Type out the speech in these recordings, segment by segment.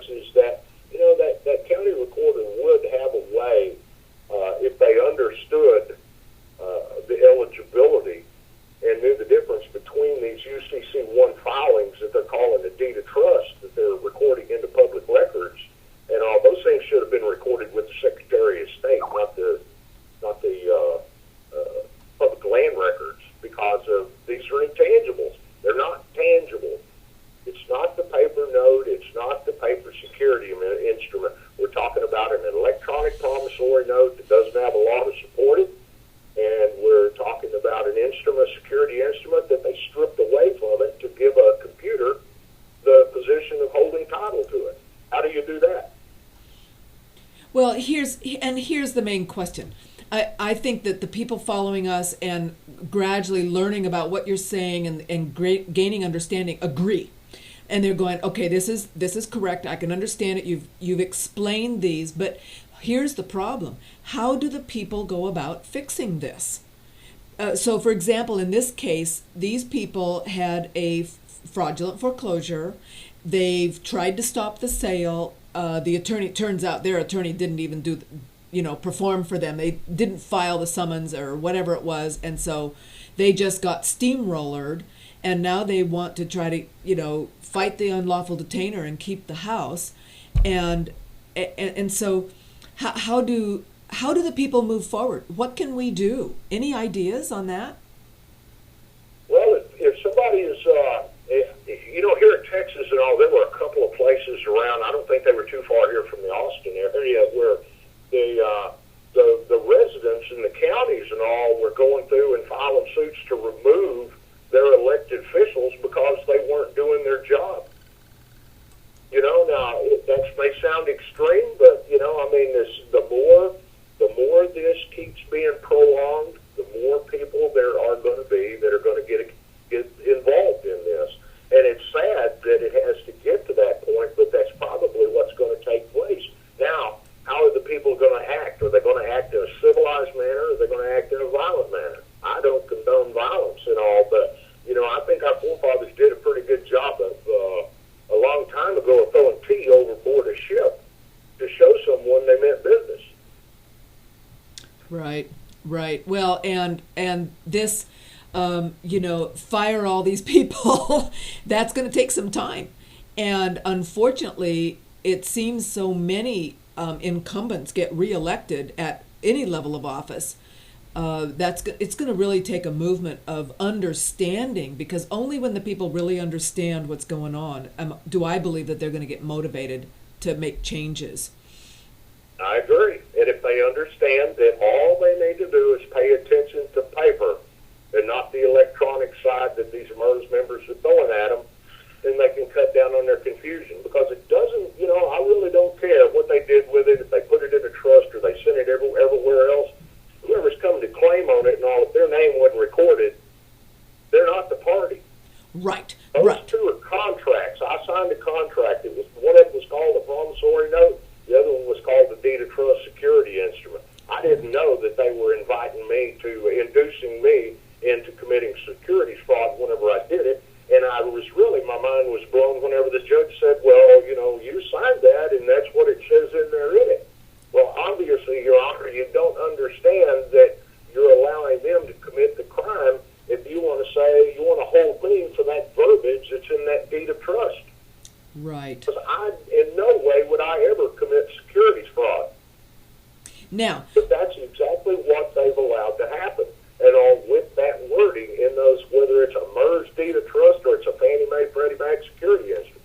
is that, that county recorder would have a way, if they understood the eligibility and knew the difference between these UCC-1 filings that they're calling the deed of trust that they're recording into public records, and all those things should have been recorded with the Secretary of State, not the public land records, because of these are intangibles. They're not tangible. It's not the paper note. It's not the paper security instrument. We're talking about an electronic promissory note that doesn't have a law to support it, and we're talking about an instrument, security instrument, that they stripped away from it to give a computer the position of holding title to it. How do you do that? Well, here's the main question. I think that the people following us and gradually learning about what you're saying and gaining understanding agree. And they're going, okay, this is correct. I can understand it. You've explained these, but here's the problem. How do the people go about fixing this? So, for example, in this case, these people had a fraudulent foreclosure. They've tried to stop the sale. The attorney, turns out their attorney didn't even perform for them. They didn't file the summons or whatever it was, and so they just got steamrollered, and now they want to try to, fight the unlawful detainer and keep the house. And so how do the people move forward? What can we do? Any ideas on that? Well, if somebody is, here in Texas and all, there were a couple of places around. I don't think they were too far here from the Austin area where the residents in the counties and all were going through and filing suits to remove their elected officials because they weren't doing their job. Now that may sound extreme, but the more this keeps being prolonged, the more people there are going to be that are going to get involved in this. And it's sad that it has to get to that point, but that's probably what's going to take place. Now, how are the people going to act? Are they going to act in a civilized manner, or are they going to act in a violent manner? I don't condone violence and all, but, I think our forefathers did a pretty good job of, a long time ago, of throwing tea overboard a ship to show someone they meant business. Right. Well, and this, fire all these people, that's going to take some time. And unfortunately, it seems so many incumbents get reelected at any level of office. It's going to really take a movement of understanding, because only when the people really understand what's going on do I believe that they're going to get motivated to make changes. I agree. And if they understand that all they need to do is pay attention to paper and not the electronic side that these emerged members are throwing at them, then they can cut down on their confusion. Because it doesn't, I really don't care what they did with it, if they put it in a trust or they sent it everywhere else. Whoever's coming to claim on it and all, if their name wasn't recorded, they're not the party. Right. Those two are contracts. I signed a contract. One of them was called a promissory note. The other one was called the deed of trust security instrument. I didn't know that they were inducing me into committing securities fraud whenever I did it. And my mind was blown whenever the judge said, well, you signed that and that's what it says in there in it. Well, obviously, Your Honor, you don't understand that you're allowing them to commit the crime if you want to say you want to hold me for that verbiage that's in that deed of trust. Right. Because in no way would I ever commit securities fraud. Now, but that's exactly what they've allowed to happen. And all with that wording in those, whether it's a merged deed of trust or it's a Fannie Mae, Freddie Mac security instrument.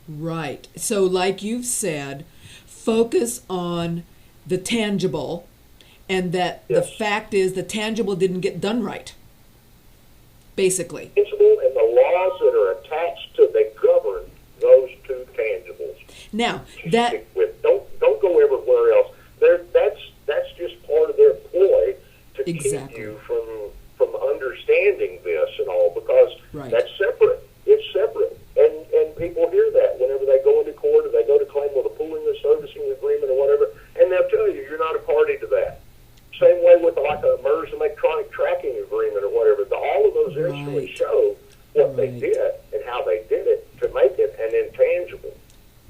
Right. So like you've said, focus on the tangible, and that the fact is the tangible didn't get done right, basically. Tangible and the laws that are attached to, they govern those two tangibles. Now, don't go everywhere else. That's just part of their ploy to keep you from understanding this and all, because that's separate. It's separate. And people hear that whenever they go into court or they go to claim with a pooling or servicing agreement or whatever, and they'll tell you you're not a party to that. Same way with like a MERS electronic tracking agreement or whatever. All of those instruments show what they did and how they did it to make it an intangible.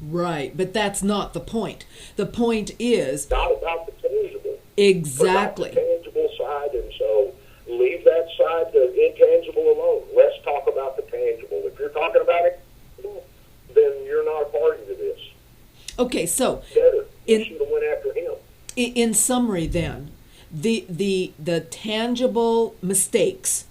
Right, but that's not the point. The point is Not about the tangible. exactly. Forgot the tangible side, and so leave that side, the intangible, alone. Let's talk about the tangible. If you're talking about it, then you're not a party to this. Okay, so Better. You should have went after him. in summary, then, the tangible mistakes,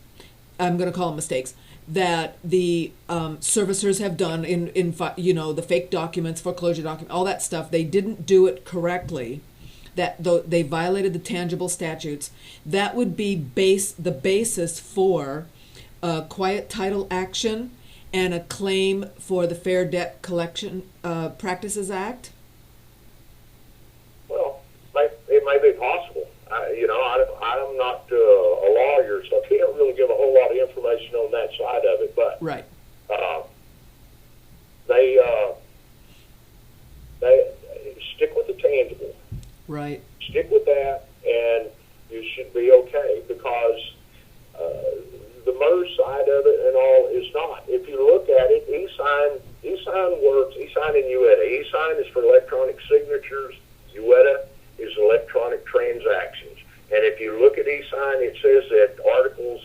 I'm going to call them mistakes, that the servicers have done in the fake documents, foreclosure document, all that stuff, they didn't do it correctly. That they violated the tangible statutes. That would be the basis for a quiet title action and a claim for the Fair Debt Collection Practices Act. Well, it may be possible. I'm not a lawyer, so I can't really give a whole lot of information on that side of it. But right, they stick with the tangible. right, Stick with that, and you should be okay, because the MERS side of it and all is not. If you look at it, e-sign works. E-sign and UETA. E-sign is for electronic signatures. UETA is electronic transactions. And if you look at e-sign, it says that articles,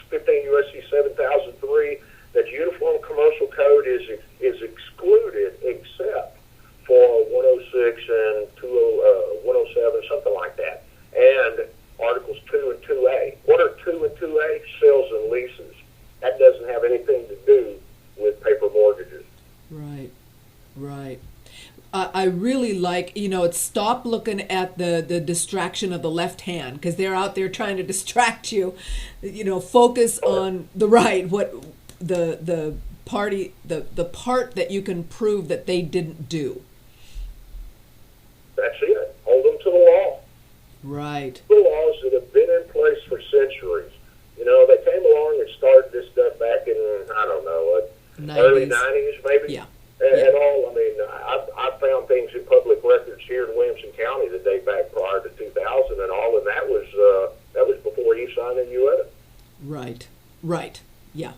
15 U.S.C. 7003, that Uniform Commercial Code is excluded except for 106 and 107, something like that. And Articles 2 and 2A. What are 2 and 2A? Sales and leases. That doesn't have anything to do with paper mortgages. right, right. I really like, it's stop looking at the distraction of the left hand, because they're out there trying to distract you. Focus on the right, what the part that you can prove that they didn't do. That's it. Hold them to the law. Right. The laws that have been in place for centuries. They came along and started this stuff back in, early 90s maybe. Yeah. And all, I found things in public records here in Williamson County that date back prior to 2000 and all, and that was before e-sign and UETA. Right, right, yeah.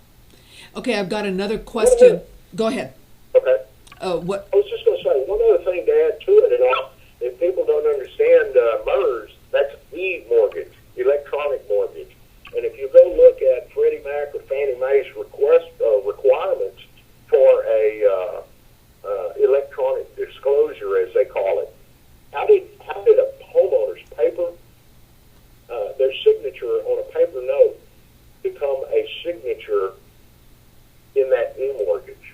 Okay, I've got another question. Go ahead. Okay. What? I was just going to say, one other thing to add to it, and all, if people don't understand MERS, that's e-mortgage, electronic mortgage. And if you go look at Freddie Mac or Fannie Mae's requirements for a electronic disclosure, as they call it, how did a homeowner's paper, their signature on a paper note, become a signature in that e-mortgage?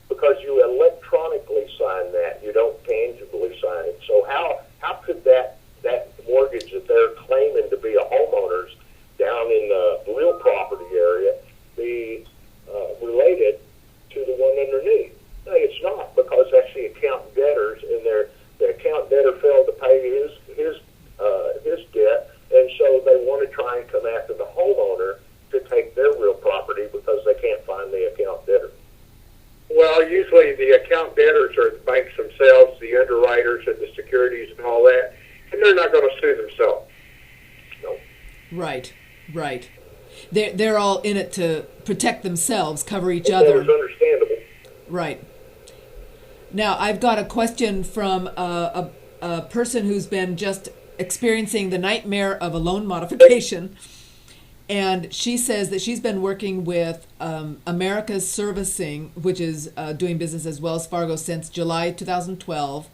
Because you electronically sign that, you don't tangibly sign it. So how could that mortgage that they're claiming to be a homeowner's down in the real property area be related to the one underneath? No, it's not, because that's the account debtors, and the account debtor failed to pay his debt, and so they want to try and come after the homeowner to take their real property because they can't find the account debtor. Well, usually the account debtors are the banks themselves, the underwriters and the securities and all that, and they're not going to sue themselves. No. Right, right. They're all in it to protect themselves, cover each other. That was understandable. Right. Now, I've got a question from a person who's been just experiencing the nightmare of a loan modification. And she says that she's been working with America's Servicing, which is doing business as Wells Fargo, since July 2012.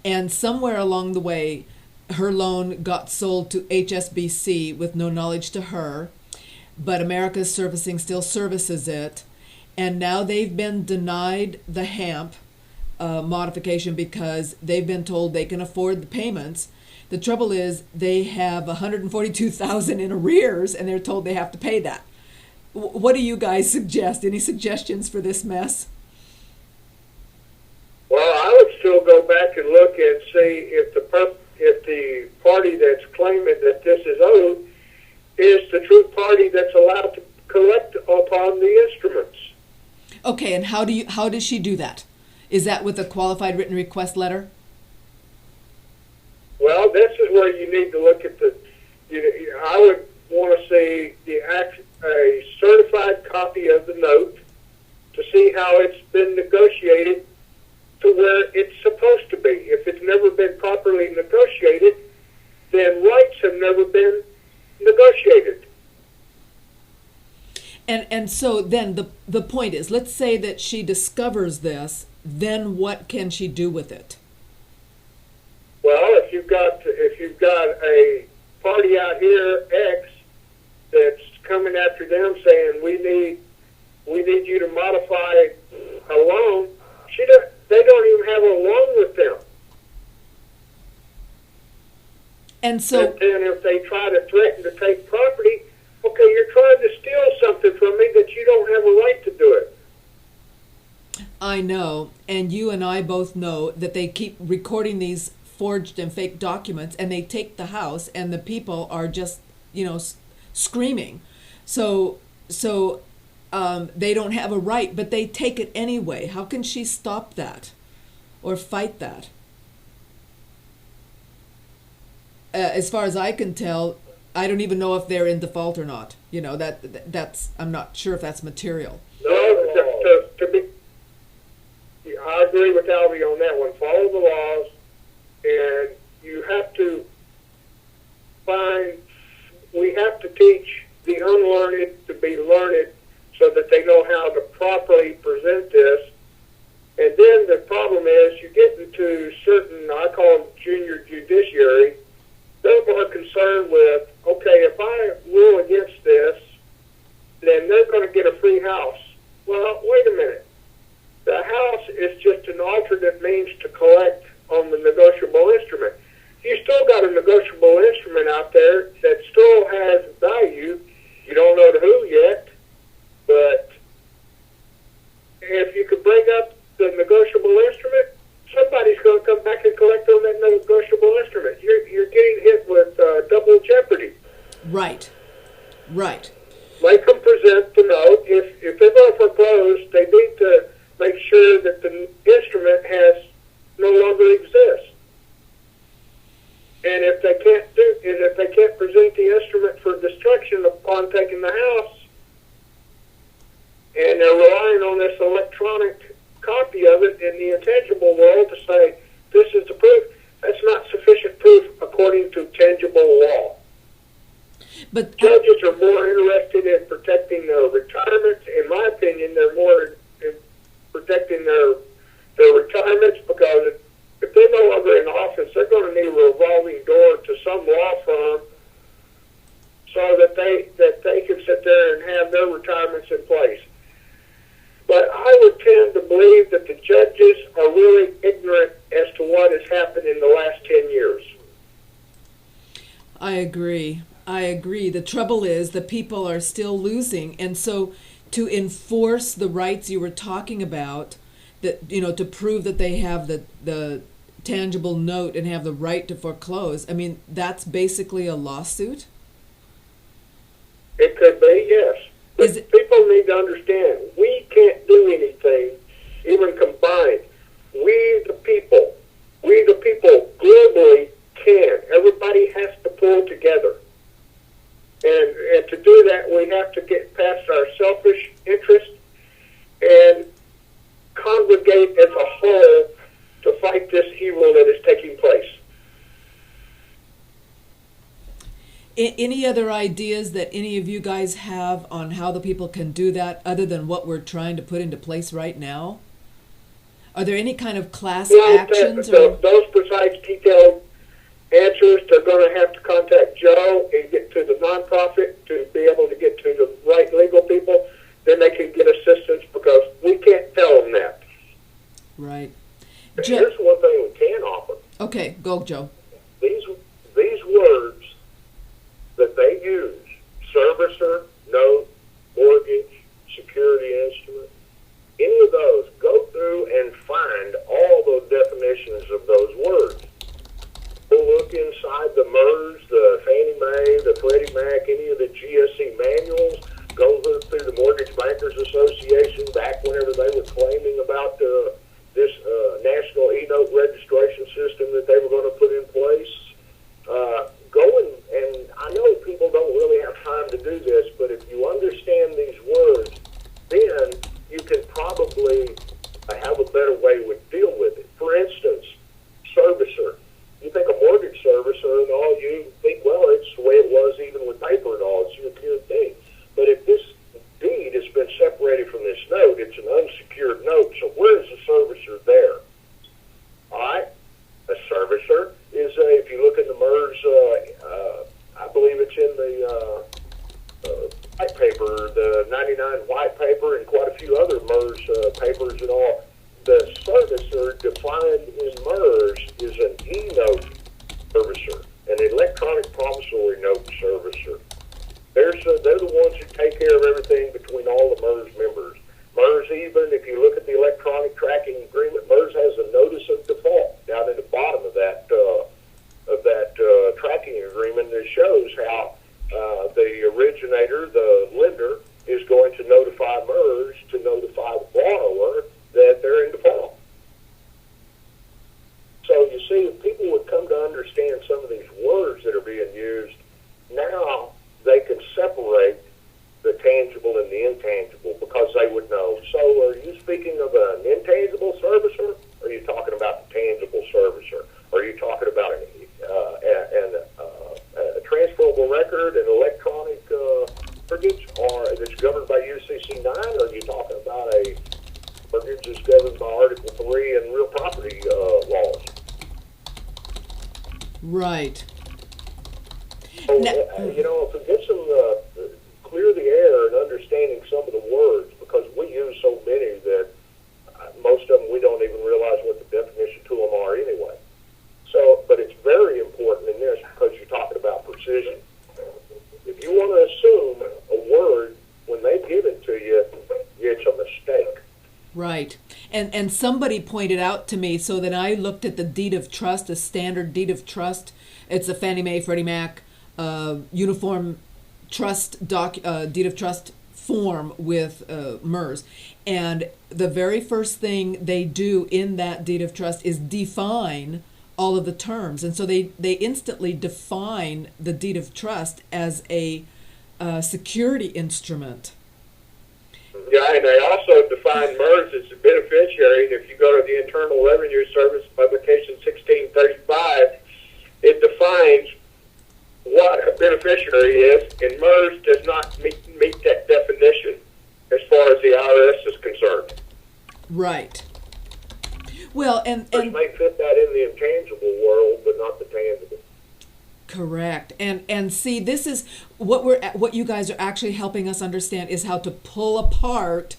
And somewhere along the way, her loan got sold to HSBC with no knowledge to her. But America's Servicing still services it. And now they've been denied the HAMP modification because they've been told they can afford the payments. The trouble is they have $142,000 in arrears, and they're told they have to pay that. What do you guys suggest? Any suggestions for this mess? Well, I would still go back and look and see if the party that's claiming that this is owed is the true party that's allowed to collect upon the instruments. Okay, and how does she do that? Is that with a qualified written request letter? Well, this is where you need to look at I would want to see a certified copy of the note to see how it's been negotiated to where it's supposed to be. If it's never been properly negotiated, then rights have never been negotiated. And so then the point is, let's say that she discovers this, then what can she do with it? Well, if you've got a party out here, X, that's coming after them saying we need you to modify a loan, they don't even have a loan with them. And so, and if they try to threaten to take property, okay, you're trying to steal something from me that you don't have a right to do it. I know, and you and I both know that they keep recording these forged and fake documents, and they take the house, and the people are just, screaming. So they don't have a right, but they take it anyway. How can she stop that or fight that? As far as I can tell, I don't even know if they're in default or not. That's I'm not sure if that's material. No, I agree with Alvie on that one. Follow the laws, and you have to we have to teach the unlearned to be learned so that they know how to properly present this. And then the problem is you get into certain, I call them junior judiciary, they're more concerned with, okay, if I rule against this, then they're going to get a free house. Well, wait a minute. The house is just an alternate means to collect on the negotiable instrument. You still got a negotiable instrument out there that still has value. You don't know to who yet, but if you could bring up the negotiable instrument, somebody's going to come back and collect on that negotiable instrument. You're getting hit with double jeopardy. Right. Make them present the note. If they're going to foreclose, they need to make sure that the instrument no longer exists. And if they can't present the instrument for destruction upon taking the house, and they're relying on this electronic copy of it in the intangible world to say this is the proof, that's not sufficient proof according to tangible law. But judges are more interested in protecting their retirements. In my opinion, they're more in protecting their retirements, because if they're no longer in office, they're going to need a revolving door to some law firm so that they can sit there and have their retirements in place. But I would tend to believe that the judges are really ignorant as to what has happened in the last 10 years. I agree. The trouble is the people are still losing. And so to enforce the rights you were talking about, that to prove that they have the tangible note and have the right to foreclose, I mean, that's basically a lawsuit? It could be, yes. But people need to understand, we can't do anything, even combined. We the people globally can. Everybody has to pull together. And to do that, we have to get past our selfish interest and congregate as a whole to fight this evil that is taking place. Any other ideas that any of you guys have on how the people can do that other than what we're trying to put into place right now? Are there any kind of class actions? Those precise detailed answers, they're going to have to contact Joe and get to the nonprofit to be able to get to the right legal people. Then they can get assistance, because we can't tell them that. Right. Here's one thing we can offer. Okay, go, Joe. These words that they use, servicer, note, mortgage, security instrument, any of those, go through and find all those definitions of those words. We'll look inside the MERS, the Fannie Mae, the Freddie Mac, any of the GSE manuals, go through the Mortgage Bankers Association back whenever they were claiming about this national e-note registration system that they were going to put in place. probably have a better way to deal with it. For instance, servicer. You think a mortgage servicer and all, you think, well, it's the way it was even with paper and all. It's a secured thing. But if this deed has been separated from this note, it's an unsecured note. So where is the servicer there? All right? A servicer is, if you look at the MERS, I believe it's in the white paper, the 99 white paper, and quite a few other MERS papers and all. The servicer defined in MERS is an e-note servicer, an electronic promissory note servicer. They're the ones who take care of everything between all the MERS members. MERS, even if you look at the electronic tracking agreement, MERS has a notice of default down in the bottom of that tracking agreement that shows how the originator, the lender, is going to notify MERS to notify the borrower that they're in default. So you see, if people would come to understand some of these words that are being used, now they can separate the tangible and the intangible because they would know. So are you speaking of an intangible servicer? Or are you talking about the tangible servicer? Or are you talking about a transferable record, an electronic mortgage, or that's governed by UCC 9? Or are you talking about a mortgage that's governed by Article 3 and real property laws? Right. So, if we get some clear the air and understanding some of the words, because we use so many that most of them we don't even realize what the definition to them are anyway. So, but it's very important in this because you're talking about precision. If you want to assume a word when they give it to you, it's a mistake. Right. And somebody pointed out to me, so that I looked at the deed of trust, a standard deed of trust. It's a Fannie Mae, Freddie Mac, uniform trust deed of trust form with MERS. And the very first thing they do in that deed of trust is define all of the terms. And so they instantly define the deed of trust as a security instrument. Yeah, and they also define MERS as a beneficiary. And if you go to the Internal Revenue Service publication 1635, it defines what a beneficiary is, and MERS does not meet that definition as far as the IRS is concerned. Right. Well, and Which may fit that in the intangible world, but not the tangible. Correct. And see, this is what you guys are actually helping us understand is how to pull apart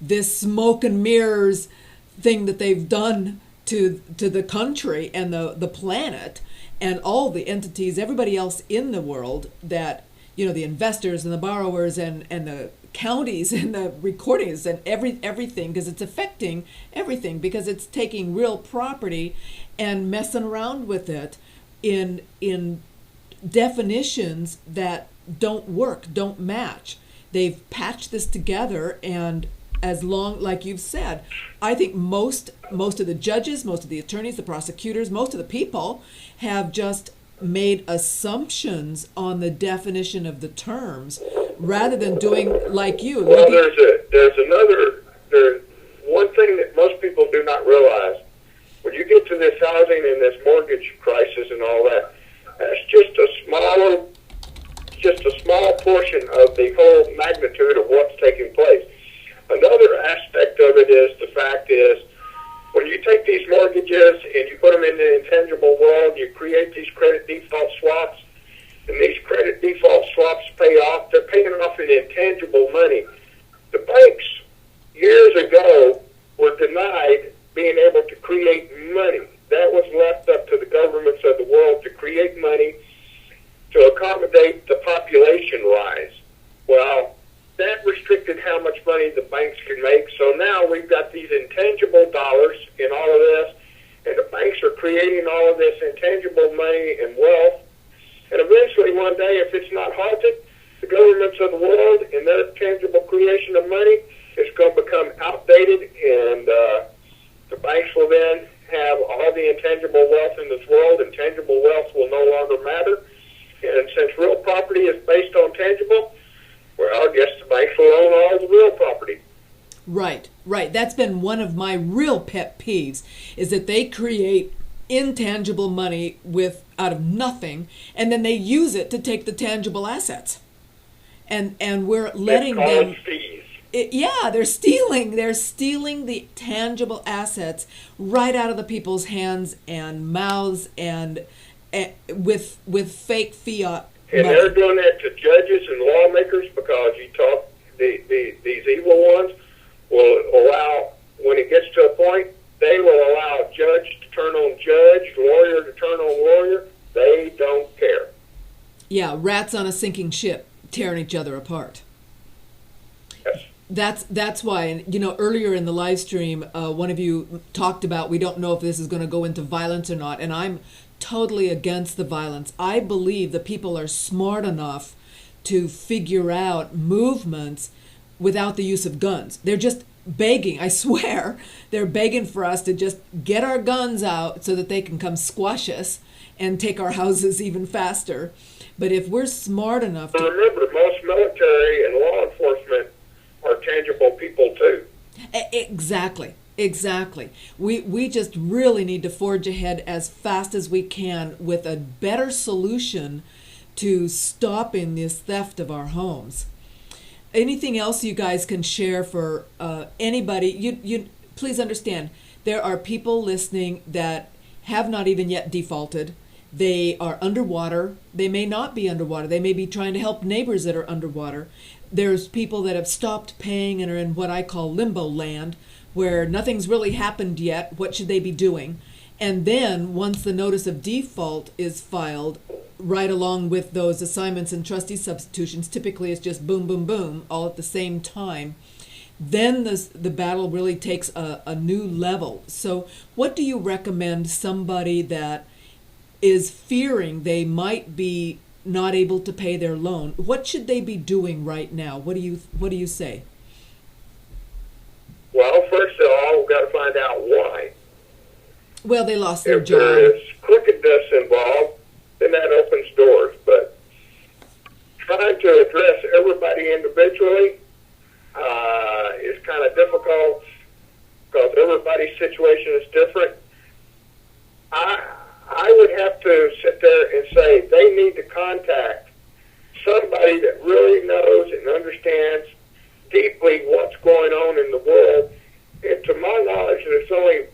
this smoke and mirrors thing that they've done to the country and the planet and all the entities, everybody else in the world, that, the investors and the borrowers and the counties and the recordings and everything, because it's affecting everything, because it's taking real property and messing around with it in definitions that don't work, don't match. They've patched this together, and as long, like you've said, I think most of the judges, most of the attorneys, the prosecutors, most of the people have just made assumptions on the definition of the terms rather than doing like you. Well, there's one thing that most people do not realize. When you get to this housing and this mortgage crisis and all that, that's just a small portion of the whole magnitude of what's taking place. Another aspect of it is the fact is when you take these mortgages and you put them in the intangible world, you create these credit default swaps, and these credit default swaps pay off. They're paying off in intangible money. The banks years ago were denied being able to create money. That was left up to the governments of the world to create money to accommodate the population rise. Well, that restricted how much money the banks could make. So now we've got these intangible dollars in all of this, and the banks are creating all of this intangible money and wealth. And eventually one day, if it's not halted, the governments of the world and their tangible creation of money is going to become outdated, and the banks will then have all the intangible wealth in this world, and tangible wealth will no longer matter. And since real property is based on tangible, well, I guess the banks will own all the real property. Right, right. That's been one of my real pet peeves, is that they create intangible money with out of nothing, and then they use it to take the tangible assets. And we're letting them fees. yeah, they're stealing the tangible assets right out of the people's hands and mouths, and with fake fiat And money. they're doing that to judges and lawmakers because you talk these evil ones will allow, when it gets to a point, they will allow a judge to turn on judge, lawyer to turn on lawyer. They don't care. Yeah, rats on a sinking ship tearing each other apart. Yes. That's why, and earlier in the live stream, one of you talked about, we don't know if this is going to go into violence or not, and I'm totally against the violence. I believe the people are smart enough to figure out movements without the use of guns. They're just begging, I swear, they're begging for us to just get our guns out so that they can come squash us and take our houses even faster. But if we're smart enough to... Remember, most military and law enforcement are tangible people too. Exactly. We just really need to forge ahead as fast as we can with a better solution to stopping this theft of our homes. Anything else you guys can share for anybody? You please understand, there are people listening that have not even yet defaulted. They are underwater. They may not be underwater. They may be trying to help neighbors that are underwater. There's people that have stopped paying and are in what I call limbo land, where nothing's really happened yet. What should they be doing? And then once the notice of default is filed, right along with those assignments and trustee substitutions, typically it's just boom, boom, boom, all at the same time, then the battle really takes a new level. So what do you recommend somebody that is fearing they might be not able to pay their loan? What should they be doing right now? What do you say? Well, first of all, we've got to find out why. Well, they lost their If job. there is crookedness involved, then that opens doors. But trying to address everybody individually is kind of difficult because everybody's situation is different. I would have to sit there and say they need to contact somebody that really knows and understands deeply what's going on in the world. And to my knowledge, there's only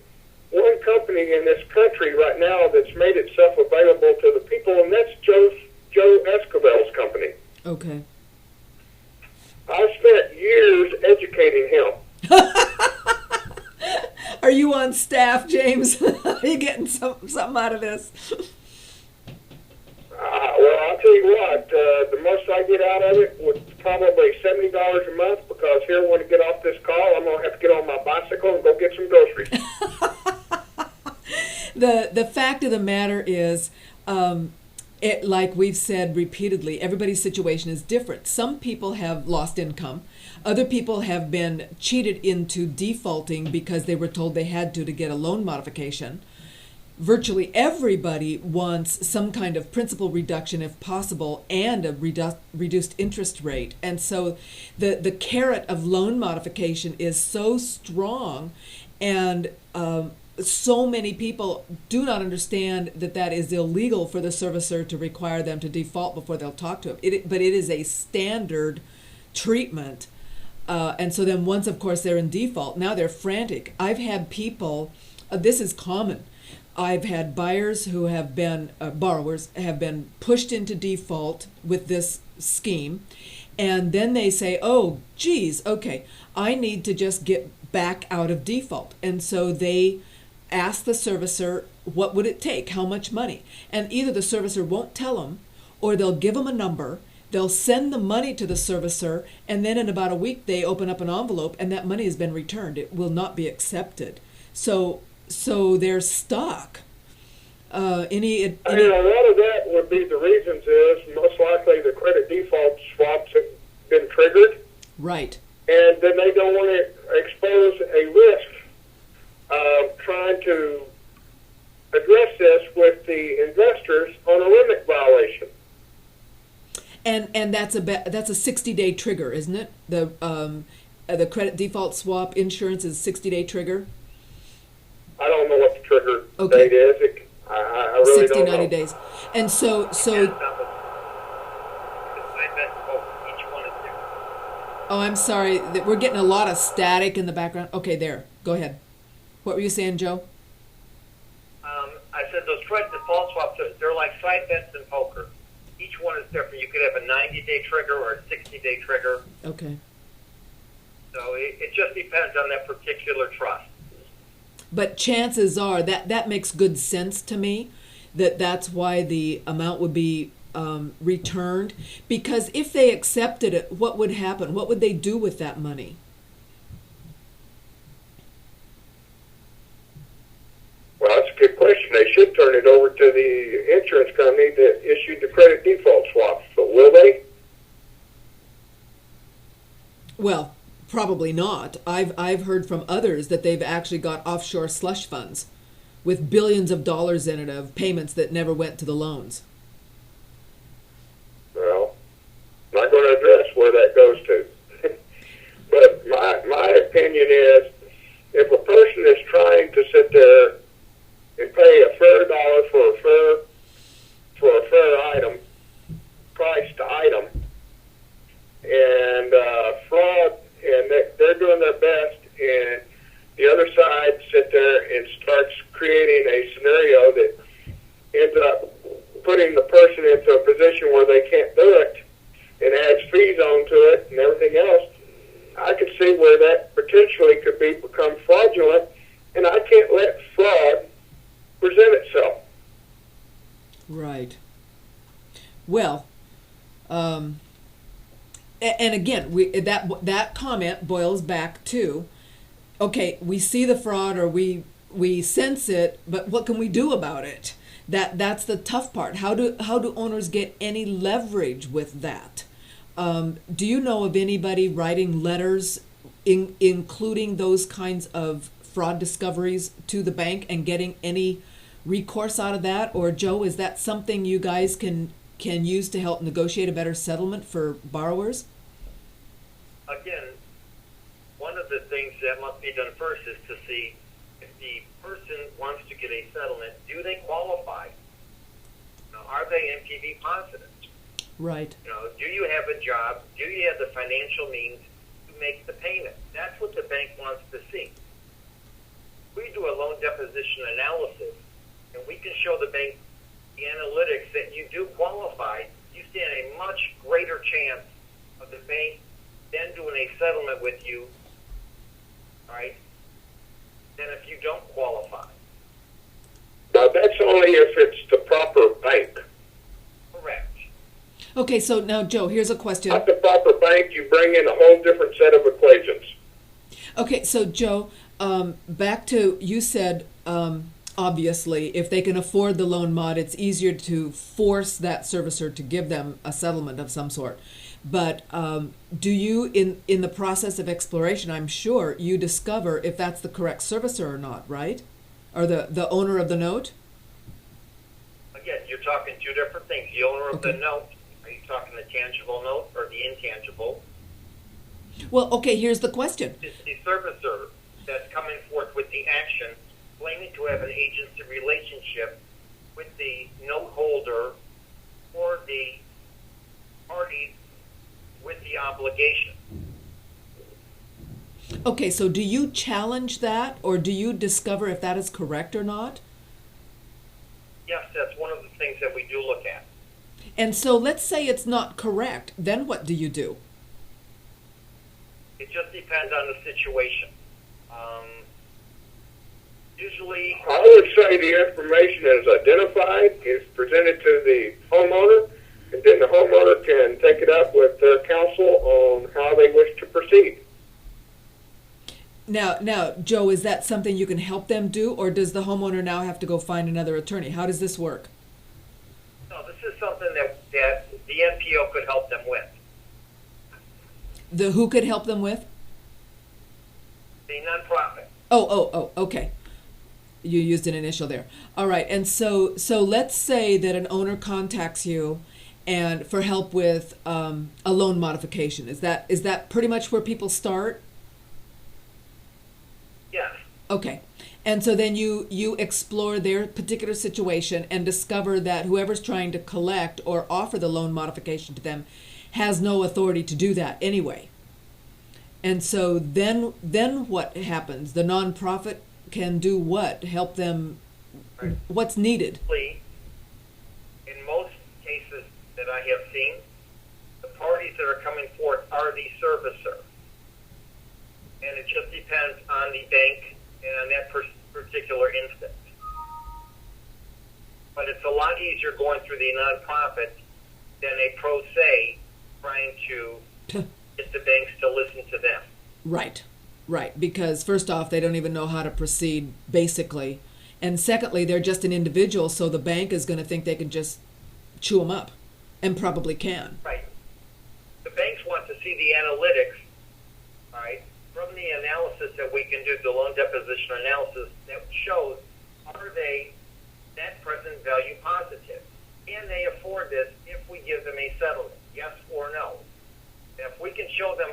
one company in this country right now that's made itself available to the people, and that's Joe Escobar's company. Okay. I've spent years educating him. Are you on staff, James? Are you getting something out of this? Well, I'll tell you what, the most I get out of it was probably $70 a month, because here when I get off this call, I'm going to have to get on my bicycle and go get some groceries. The fact of the matter is, like we've said repeatedly, everybody's situation is different. Some people have lost income. Other people have been cheated into defaulting because they were told they had to get a loan modification. Virtually everybody wants some kind of principal reduction if possible, and a reduced interest rate. And so the carrot of loan modification is so strong, and so many people do not understand that is illegal for the servicer to require them to default before they'll talk to him. But it is a standard treatment. And so then once, of course, they're in default, now they're frantic. I've had people, this is common, I've had buyers who have been, borrowers have been pushed into default with this scheme. And then they say, oh, geez, okay, I need to just get back out of default. And so they ask the servicer, what would it take? How much money? And either the servicer won't tell them, or they'll give them a number. They'll send the money to the servicer, and then in about a week they open up an envelope and that money has been returned. It will not be accepted. So they're stuck. A lot of that would be the reasons is most likely the credit default swaps have been triggered. Right. And then they don't want to expose a risk of trying to address this with the investors on a limit violation. And that's a 60-day trigger, isn't it? the credit default swap insurance is 60-day trigger. I don't know what the trigger Okay. date is. I really 60, don't 90 know. days. And so Depends on the side bet poker. Each one is different. oh, I'm sorry, we're getting a lot of static in the background. Okay, there, go ahead. What were you saying, Joe? I said those credit default swaps, they're like side bets in poker. Each one is different. You could have a 90-day trigger or a 60-day trigger. Okay. So it just depends on that particular trust. But chances are that makes good sense to me, that's why the amount would be returned. Because if they accepted it, what would happen? What would they do with that money? Well, that's a good question. They should turn it over to the insurance company that issued the credit default swaps. But will they? Well, probably not. I've heard from others that they've actually got offshore slush funds with billions of dollars in it of payments that never went to the loans. Well, I'm not going to address where that goes to. But my opinion is, if a person is trying to sit there and pay a fair dollar for a fair item, priced item, and fraud, and they're doing their best, and the other side sit there and starts creating a scenario that ends up putting the person into a position where they can't do it and adds fees onto it and everything else, I could see where that potentially could become fraudulent, and I can't let fraud present itself. Right. Well, and again, that comment boils back to, okay, we see the fraud or we sense it, but what can we do about it? That's the tough part. How do owners get any leverage with that? Do you know of anybody writing letters including those kinds of fraud discoveries to the bank and getting any recourse out of that? Or Joe, is that something you guys can use to help negotiate a better settlement for borrowers? Again, one of the things that must be done first is to see if the person wants to get a settlement, do they qualify? Are they NPV positive? Right. Do you have a job? Do you have the financial means to make the payment? That's what the bank wants to see. We do a loan deposition analysis, and we can show the bank the analytics that you do qualify. You stand a much greater chance of the bank then doing a settlement with you, all right, than if you don't qualify. Now, that's only if it's the proper bank. Correct. Okay, so now, Joe, here's a question. Not the proper bank, you bring in a whole different set of equations. Okay, so Joe, back to, you said, obviously, if they can afford the loan mod, it's easier to force that servicer to give them a settlement of some sort. But do you, in the process of exploration, I'm sure, you discover if that's the correct servicer or not, right? Or the owner of the note? Again, you're talking two different things. The owner of Okay. the note, are you talking the tangible note or the intangible? Well, okay, here's the question. It's the servicer that's coming forth with the action, claiming to have an agency relationship with the note holder or the party with the obligation. Okay, so do you challenge that, or do you discover if that is correct or not? Yes, that's one of the things that we do look at. And so let's say it's not correct, then what do you do? It just depends on the situation. Usually, I would say the information is identified, is presented to the homeowner, and then the homeowner can take it up with their counsel on how they wish to proceed. Now, Joe, is that something you can help them do, or does the homeowner now have to go find another attorney? How does this work? no, this is something that the NPO could help them with. Who could help them with? The nonprofit. Oh, okay. You used an initial there. All right, and so let's say that an owner contacts you and for help with a loan modification. Is that pretty much where people start? Okay. And so then you explore their particular situation and discover that whoever's trying to collect or offer the loan modification to them has no authority to do that anyway. And so then what happens? The nonprofit can do what? Help them. Right. What's needed? In most cases that I have seen, the parties that are coming forth are the servicer. And it just depends on the bank and on that particular instance. But it's a lot easier going through the nonprofit than a pro se trying to get the banks to listen to them. Right, right. Because first off, they don't even know how to proceed, basically. And secondly, they're just an individual, so the bank is going to think they can just chew them up, and probably can. Right. The banks want to see the analytics, right, from the analysis that we can do, the loan deposition analysis, that shows, are they net present value positive? Can they afford this if we give them a settlement? Yes or no? And if we can show them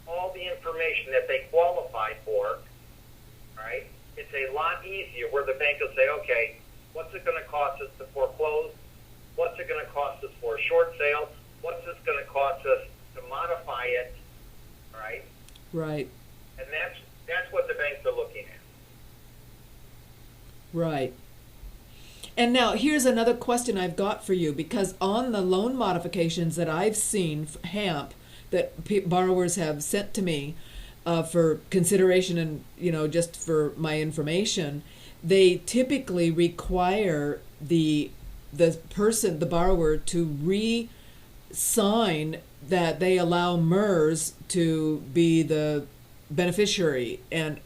all the information that they qualify for, right, it's a lot easier where the bank will say, okay, what's it going to cost us to foreclose? What's it going to cost us for a short sale? What's this going to cost us to modify it, right? Right. And that's what the banks are looking at. Right. And now here's another question I've got for you, because on the loan modifications that I've seen, HAMP, that borrowers have sent to me for consideration and, just for my information, they typically require the borrower to re-sign that they allow MERS to be the beneficiary, and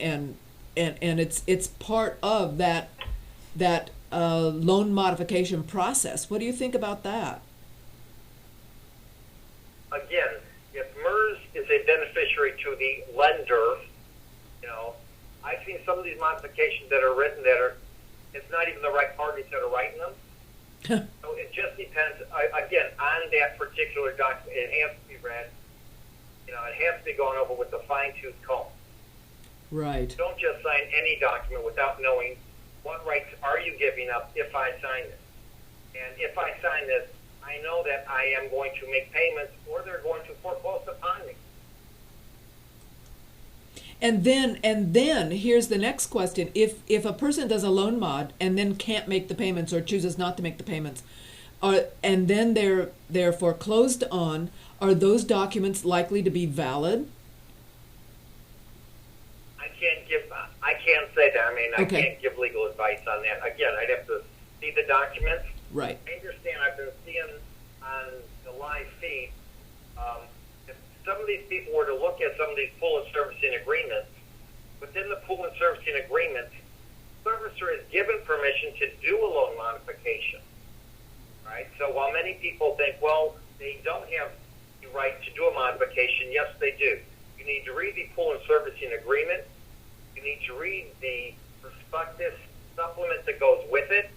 it's part of that loan modification process. What do you think about that? Again, if MERS is a beneficiary to the lender, I've seen some of these modifications that are written it's not even the right parties that are writing them. So it just depends, again, on that particular document. It has to be read. It has to be gone over with a fine-tooth comb. Right. Don't just sign any document without knowing what rights are you giving up if I sign this. And if I sign this, I know that I am going to make payments or they're going to foreclose upon me. And then here's the next question. If a person does a loan mod and then can't make the payments or chooses not to make the payments, and then they're foreclosed on, are those documents likely to be valid? I can't say that. I Okay. can't give legal advice on that. Again, I'd have to see the documents. Right. I understand. I've been seeing on the live feed, if some of these people were to look at some of these pool and servicing agreements, within the pool and servicing agreements, servicer is given permission to do a loan modification. Right? So while many people think, well, they don't have the right to do a modification, yes, they do. You need to read the pool and servicing agreement. You need to read the prospectus supplement that goes with it,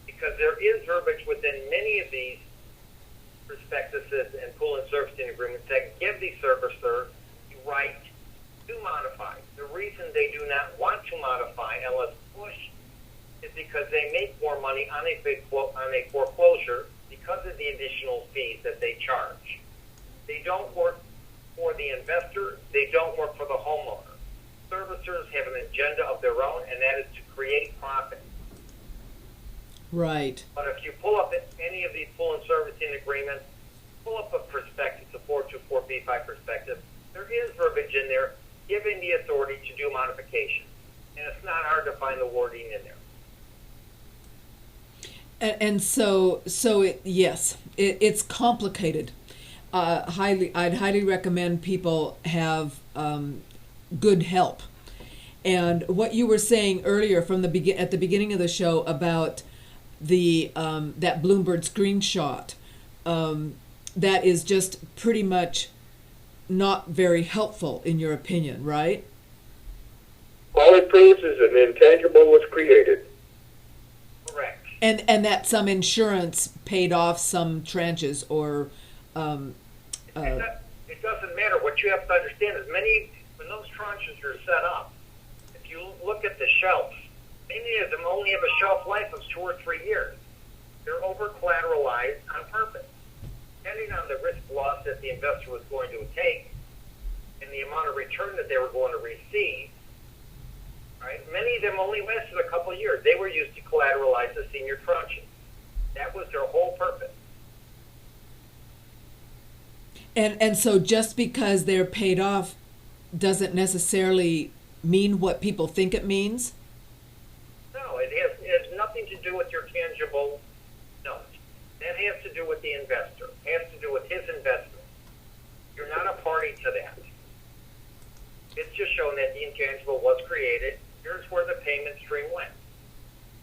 because there is verbiage within many of these prospectuses and pool and servicing agreements that give the servicer the right to modify. The reason they do not want to modify unless pushed is because they make more money on a foreclosure because of the additional fees that they charge. They don't work for the investor. They don't work for the homeowner. Servicers have an agenda of their own, and that is to create profit. Right. But if you pull up any of these pool and servicing agreements, pull up a prospectus, a 424B5 prospectus, there is verbiage in there giving the authority to do modification. And it's not hard to find the wording in there. And so it's complicated. I'd highly recommend people have good help. And what you were saying earlier from at the beginning of the show about the that Bloomberg screenshot, that is just pretty much not very helpful in your opinion, right? All it proves is an intangible was created. Correct. And that some insurance paid off some tranches or it doesn't matter. What you have to understand is when those tranches are set up, if you look at the shelves. Many of them only have a shelf life of 2 or 3 years. They're over-collateralized on purpose. Depending on the risk loss that the investor was going to take and the amount of return that they were going to receive, right? Many of them only lasted a couple of years. They were used to collateralize the senior tranches. That was their whole purpose. And so just because they're paid off doesn't necessarily mean what people think it means? No, it has nothing to do with your tangible note. That has to do with the investor. It has to do with his investment. You're not a party to that. It's just showing that the intangible was created. Here's where the payment stream went.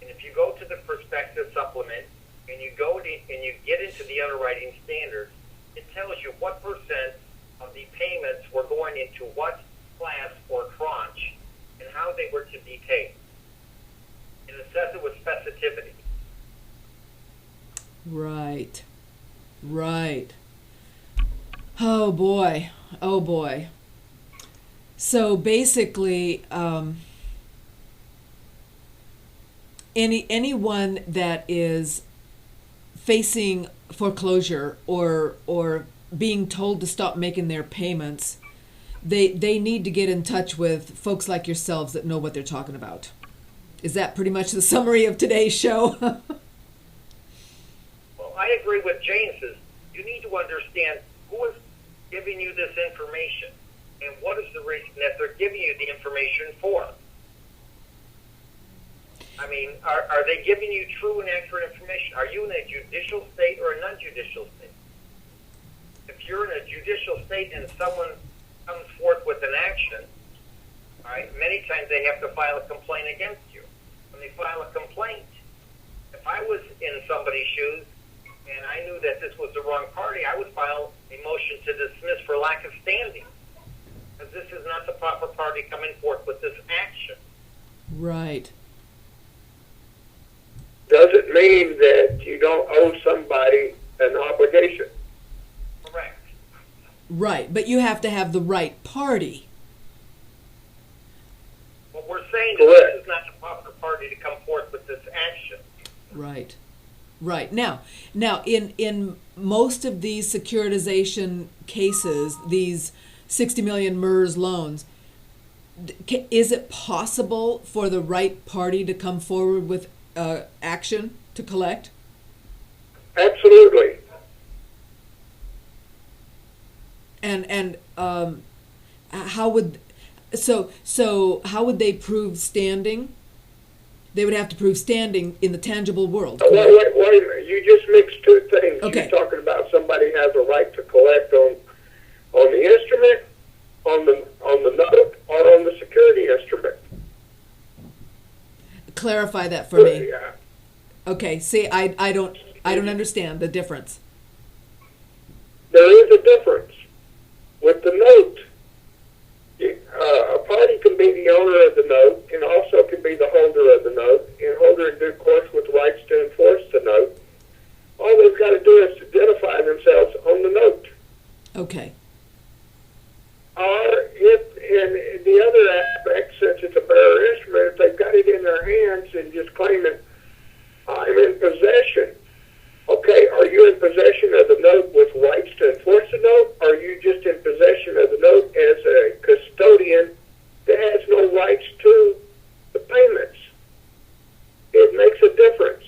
And if you go to the prospectus supplement and you get into the underwriting standards, it tells you what percent of the payments were going into what class or tranche and how they were to be paid. And it says it with specificity. Right. Right. Oh boy. Oh boy. So basically, anyone that is facing foreclosure or being told to stop making their payments, they need to get in touch with folks like yourselves that know what they're talking about. Is that pretty much the summary of today's show? Well, I agree with James. You need to understand who is giving you this information and what is the reason that they're giving you the information for. I mean, are they giving you true and accurate information? Are you in a judicial state or a non-judicial state? If you're in a judicial state and someone comes forth with an action, all right, many times they have to file a complaint against you. When they file a complaint, if I was in somebody's shoes and I knew that this was the wrong party, I would file a motion to dismiss for lack of standing, because this is not the proper party coming forth with this action. Right. Doesn't mean that you don't owe somebody an obligation. Correct. Right, but you have to have the right party. What we're saying Correct. is this is not the proper party to come forth with this action. Right. Right. Now in most of these securitization cases, these 60 million MERS loans, is it possible for the right party to come forward with action to collect? Absolutely. And how would how would they prove standing? They would have to prove standing in the tangible world. Wait a minute. You just mixed two things. Okay. You're talking about somebody has a right to collect on the instrument, on the note, or on the security instrument. Clarify that for me. Yeah. Okay. See, I don't understand the difference. There is a difference. With the note, a party can be the owner of the note and also can be the holder of the note, and holder in due course with rights to enforce the note. All they've got to do is identify themselves on the note. Okay. Or if, in the other aspect, since it's a bearer instrument, if they've got it in their hands and just claiming, I'm in possession. Okay, are you in possession of the note with rights to enforce the note? Or are you just in possession of the note as a custodian that has no rights to the payments? It makes a difference.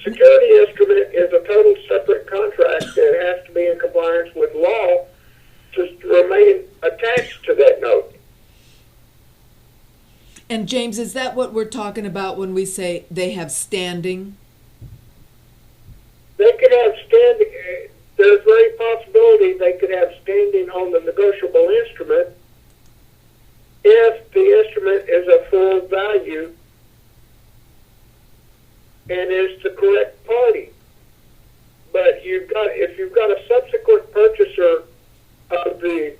Security instrument is a total separate contract that has to be in compliance with law to remain attached to that note. And James, is that what we're talking about when we say they have standing? They could have standing. There's very possibility they could have standing on the negotiable instrument if the instrument is of full value and is the correct party. But if you've got a subsequent purchaser of the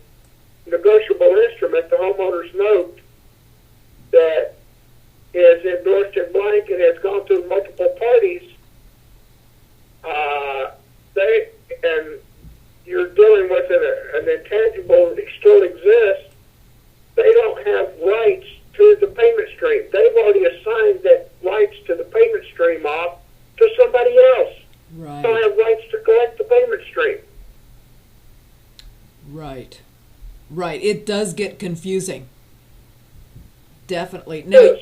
negotiable instrument, the homeowner's note, that is endorsed in blank and has gone through multiple parties, and you're dealing with an intangible that still exists, they don't have rights that rights to the payment stream off to somebody else. Right. Don't have rights to collect the payment stream. Right. Right. It does get confusing. Definitely. Yes.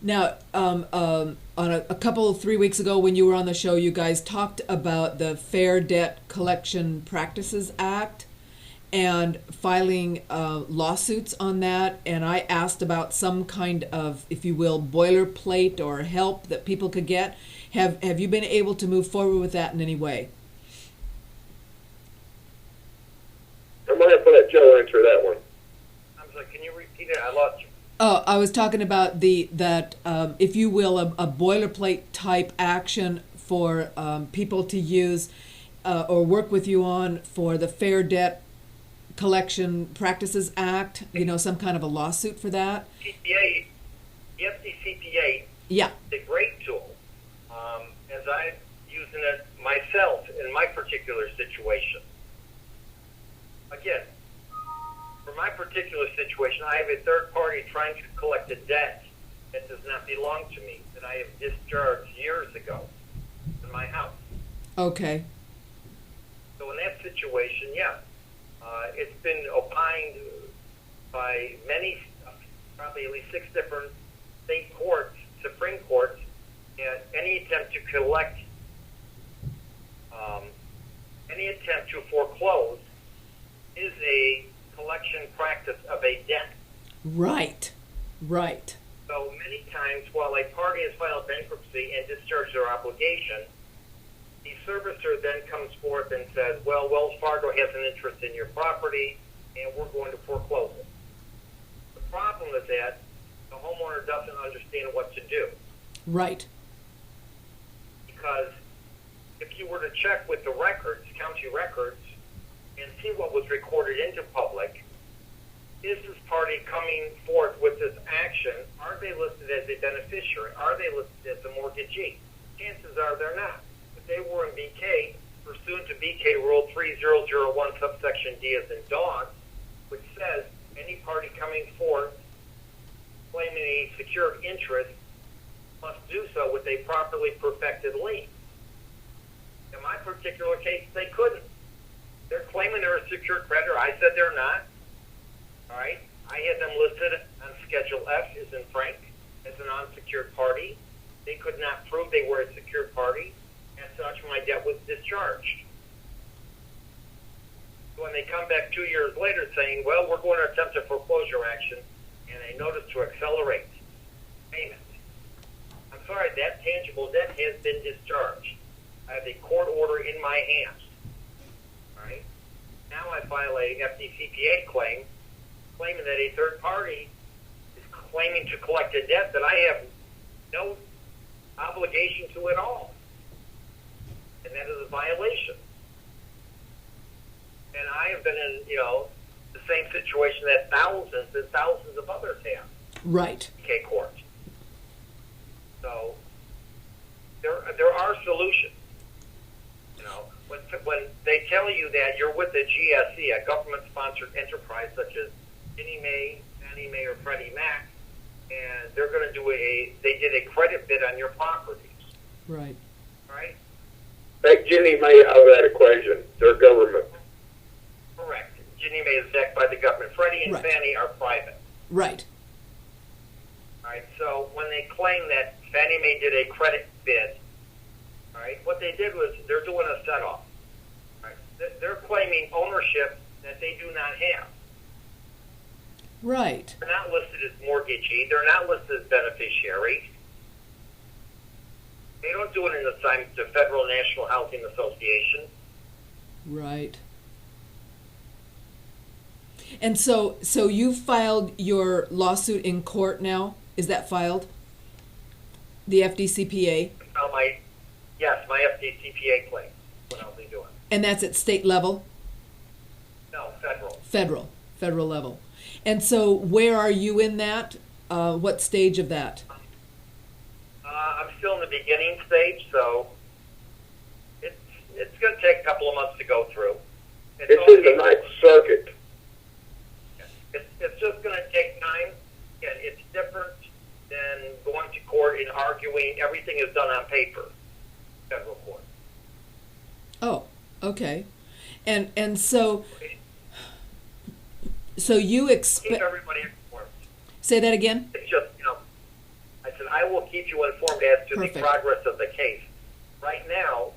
Now, on a couple 3 weeks ago when you were on the show, you guys talked about the Fair Debt Collection Practices Act and filing lawsuits on that. And I asked about some kind of, if you will, boilerplate or help that people could get. Have you been able to move forward with that in any way? I'm going to have to let Joe answer that one. I'm sorry, can you repeat it? I lost you. Oh, I was talking about that if you will, a boilerplate type action for people to use or work with you on for the Fair Debt Collection Practices Act, some kind of a lawsuit for that. CPA, the FDCPA Yeah. is a great tool. As I'm using it myself in my particular situation. Again, for my particular situation, I have a third party trying to collect a debt that does not belong to me, that I have discharged years ago in my house. Okay. So in that situation, yeah, it's been opined by many, probably at least 6 different state courts, Supreme Courts, that any attempt to collect, any attempt to foreclose is a collection practice of a debt. Right. Right. So many times, while a party has filed bankruptcy and discharged their obligation, the servicer then comes forth and says, well, Wells Fargo has an interest in your property, and we're going to foreclose it. The problem is that the homeowner doesn't understand what to do. Right. Because if you were to check with the records, county records, and see what was recorded into public, is this party coming forth with this action? Are they listed as a beneficiary? Are they listed as a mortgagee? Chances are they're not. If they were in BK, pursuant to BK Rule 3001, subsection D as in dog, which says any party coming forth claiming a secure interest must do so with a properly perfected lien. In my particular case, they couldn't. They're claiming they're a secured creditor. I said they're not. All right? I had them listed on Schedule F, as in Frank, as an unsecured party. They could not prove they were a secured party. As such, my debt was discharged. When they come back 2 years later saying, well, we're going to attempt a foreclosure action and a notice to accelerate payment. I'm sorry, that tangible debt has been discharged. I have a court order in my hands. All right? Now I file a FDCPA claim claiming that a third party is claiming to collect a debt that I have no obligation to at all. And that is a violation. And I have been in, the same situation that thousands and thousands of others have. Right. BK court. So there are solutions. When they tell you that you're with a GSE, a government-sponsored enterprise such as Ginnie Mae, Fannie Mae, or Freddie Mac, and they're going to they did a credit bid on your properties. Right. All right? Take Ginnie Mae out of that equation. They're government. Correct. Ginnie Mae is backed by the government. Freddie and Right. Fannie are private. Right. All right? So when they claim that Fannie Mae did a credit bid, all right, what they did was they're doing a set-off. All right? They're claiming ownership that they do not have. Right. They're not listed as mortgagee. They're not listed as beneficiary. They don't do it in the Federal National Housing Association. Right. And so you filed your lawsuit in court now? Is that filed? The FDCPA? My FDCPA claim. What I'll be doing. And that's at state level? No, federal. Federal level. And so where are you in that? What stage of that? I'm still in the beginning stage, so it's going to take a couple of months to go through. It's in the Ninth Circuit. It's just going to take time. Again, it's different than going to court in arguing. Everything is done on paper. Federal court. Oh, okay. And so you Keep expect. everybody informed. Say that again. It's just, I said, I will keep you informed as to Perfect. the progress of the case. Right now,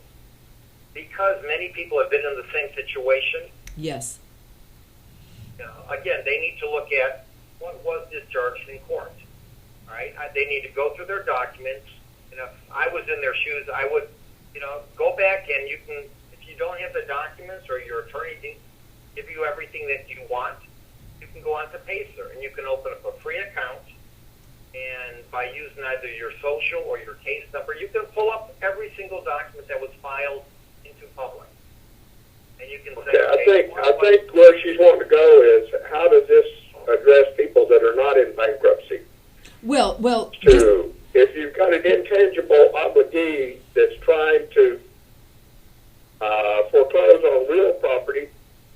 because many people have been in the same situation, Yes. again, they need to look at what was discharged in court. All right? They need to go through their documents. And if I was in their shoes, I would, go back and you can, if you don't have the documents or your attorney didn't give you everything that you want, you can go on to Pacer and you can open up a free account. And by using either your social or your case number, you can pull up every single document that was filed into public. And you can say, I think where she's wanting to go is, how does this address people that are not in bankruptcy? Well, If you've got an intangible obligee that's trying to foreclose on real property,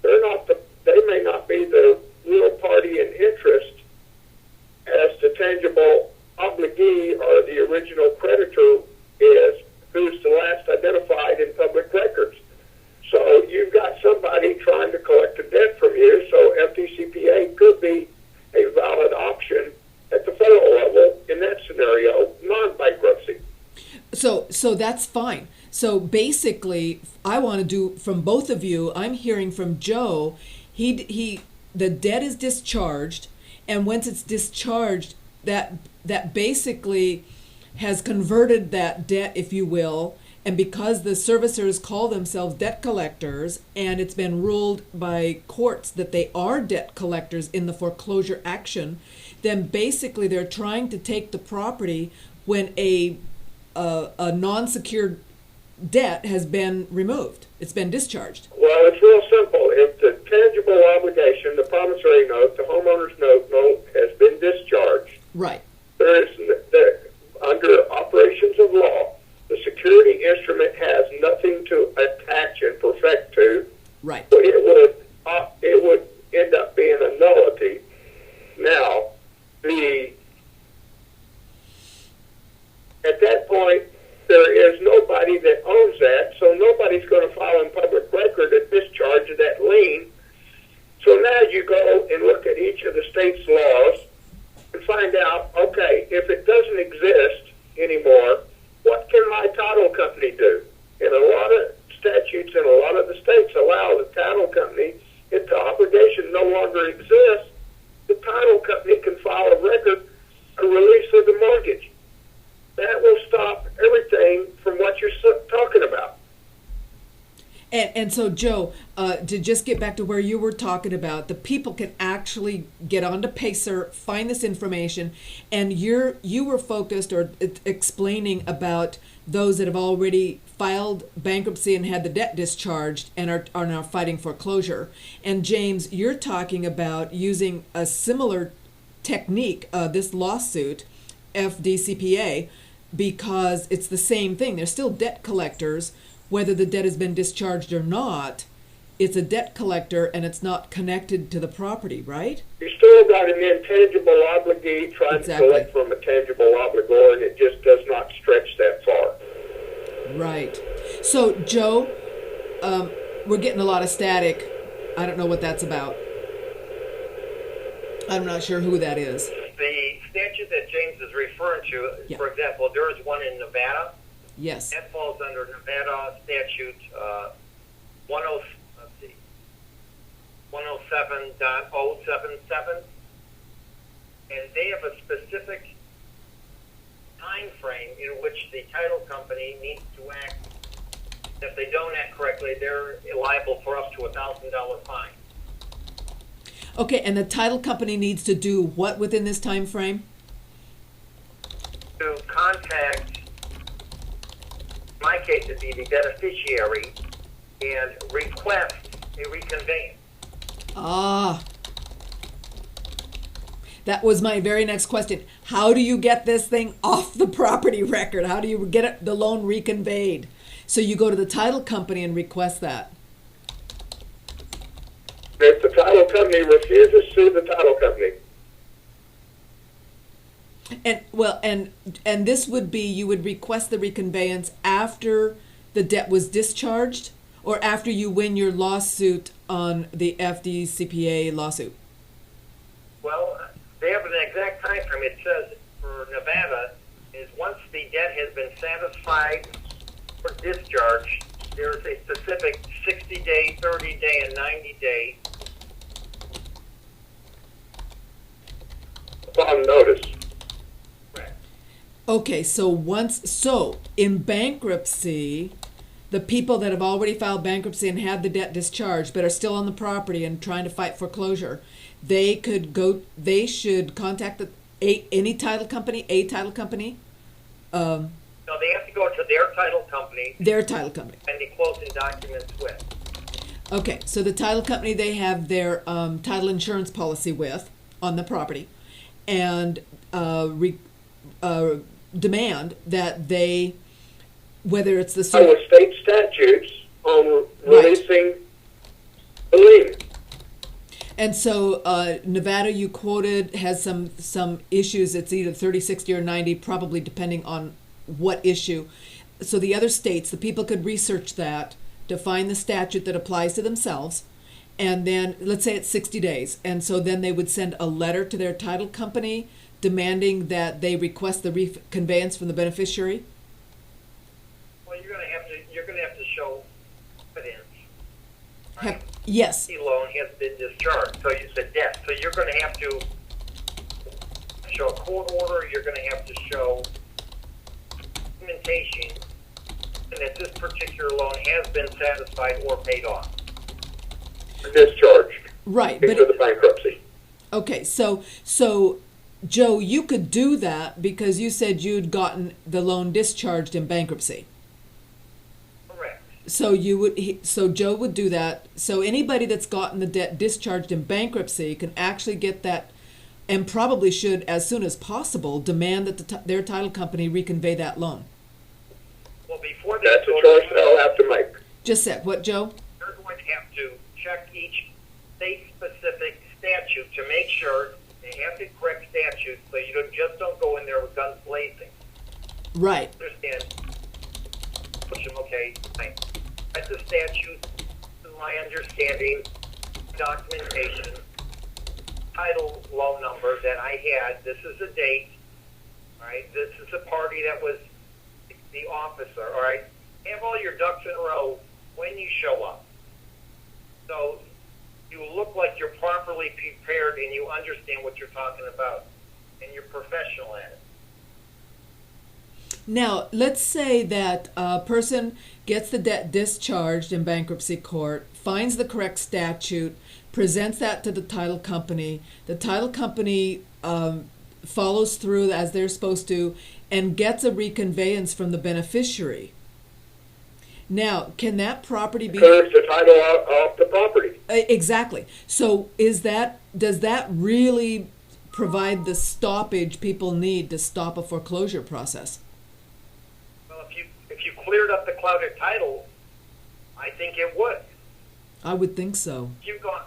they may not be the real party in interest as the tangible obligee or the original creditor is, who's the last identified in public records. So you've got somebody trying to collect a debt from you, so FDCPA could be a valid option at the federal level in that scenario, non-bankruptcy. So that's fine. So basically, I want to do from both of you. I'm hearing from Joe. The debt is discharged, and once it's discharged, that basically has converted that debt, if you will. And because the servicers call themselves debt collectors, and it's been ruled by courts that they are debt collectors in the foreclosure action, then basically they're trying to take the property when a non-secured debt has been removed. It's been discharged. Well, it's real simple. If the tangible obligation, the promissory note, the homeowner's note has been discharged, Right. under operations of law, the security instrument has nothing to attach and perfect to. Right. So it would end up being a nullity. Now, at that point, there is nobody that owns that, so nobody's going to file in public record a discharge of that lien. So now you go and look at each of the state's laws and find out, okay, if it doesn't exist anymore, what can my title company do? And a lot of statutes in a lot of the states allow the title company, if the obligation no longer exists, the title company can file a record, a release of the mortgage. That will stop everything from what you're talking about. And so, Joe, to just get back to where you were talking about, the people can actually get onto Pacer, find this information, and you were focused or explaining about those that have already filed bankruptcy and had the debt discharged and are now fighting foreclosure. And James, you're talking about using a similar technique, this lawsuit, FDCPA, because it's the same thing. They're still debt collectors. Whether the debt has been discharged or not, it's a debt collector and it's not connected to the property, right? You still got an intangible obligee trying to collect from a tangible obligor, and it just does not stretch that far. Right. So, Joe, we're getting a lot of static. I don't know what that's about. I'm not sure who that is. The statute that James is referring to, Yeah. for example, there is one in Nevada. Yes. That falls under Nevada statute 107.077, and they have a specific time frame in which the title company needs to act. If they don't act correctly, they're liable for up to $1,000 fine. Okay, and the title company needs to do what within this time frame? To contact, in my case, it'd be the beneficiary and request a reconveyance. Ah. That was my very next question. How do you get this thing off the property record? How do you get the loan reconveyed? So you go to the title company and request that. If the title company refuses, sue the title company. And this would be, you would request the reconveyance after the debt was discharged, or after you win your lawsuit on the FDCPA lawsuit? Well, they have an exact time frame. It says for Nevada is once the debt has been satisfied for discharge, there's a specific 60-day, 30-day, and 90-day upon notice. Okay, so in bankruptcy, the people that have already filed bankruptcy and had the debt discharged but are still on the property and trying to fight foreclosure, they should contact any title company, a title company. No, they have to go to their title company. Their title company. And the closing documents with. Okay, so the title company they have their title insurance policy with on the property, and demand that they, whether it's the Iowa state statutes on releasing the lien. And so Nevada, you quoted, has some issues. It's either 30, 60, or 90, probably depending on what issue. So the other states, the people could research that to find the statute that applies to themselves. And then let's say it's 60 days. And so then they would send a letter to their title company demanding that they request the reconveyance from the beneficiary. Well, you're going to have to show evidence. Right? Yes. The loan has been discharged, so it's a debt. So you're going to have to show a court order. You're going to have to show documentation that this particular loan has been satisfied or paid off. Discharged. Right. Into the bankruptcy. Okay, so Joe, you could do that because you said you'd gotten the loan discharged in bankruptcy. Correct. So Joe would do that. So anybody that's gotten the debt discharged in bankruptcy can actually get that, and probably should, as soon as possible, demand that their title company reconvey that loan. Well, before that's a choice they'll have to make. Just said what, Joe? You're going to have to check each state-specific statute to make sure they have the correct statute, so you don't go in there with guns blazing. Right. Understand? Push them. Okay. Thanks. That's the statute. To my understanding, documentation, title, loan number that I had. This is the date. All right. This is the party that was the officer. All right. Have all your ducks in a row when you show up. So you look like you're properly prepared and you understand what you're talking about and you're professional at it. Now, let's say that a person gets the debt discharged in bankruptcy court, finds the correct statute, presents that to the title company. The title company follows through as they're supposed to and gets a reconveyance from the beneficiary. Now, can that property be... Clears the title off the property. Exactly. So does that really provide the stoppage people need to stop a foreclosure process? Well, if you cleared up the clouded title, I think it would. I would think so. If you've gone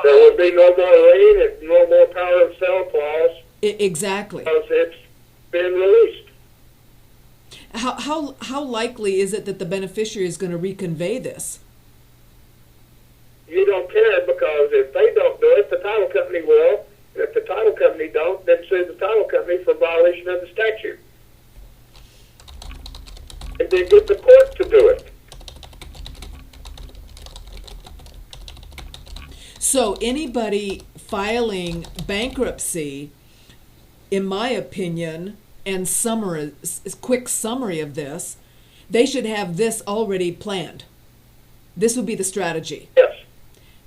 there would be no more lien and no more power of sale clause. Exactly. Because it's been released. How likely is it that the beneficiary is going to reconvey this? You don't care, because if they don't do it, the title company will. And if the title company don't, then sue the title company for violation of the statute. And then get the court to do it. So anybody filing bankruptcy, in my opinion, and quick summary of this, they should have this already planned. This would be the strategy. Yes.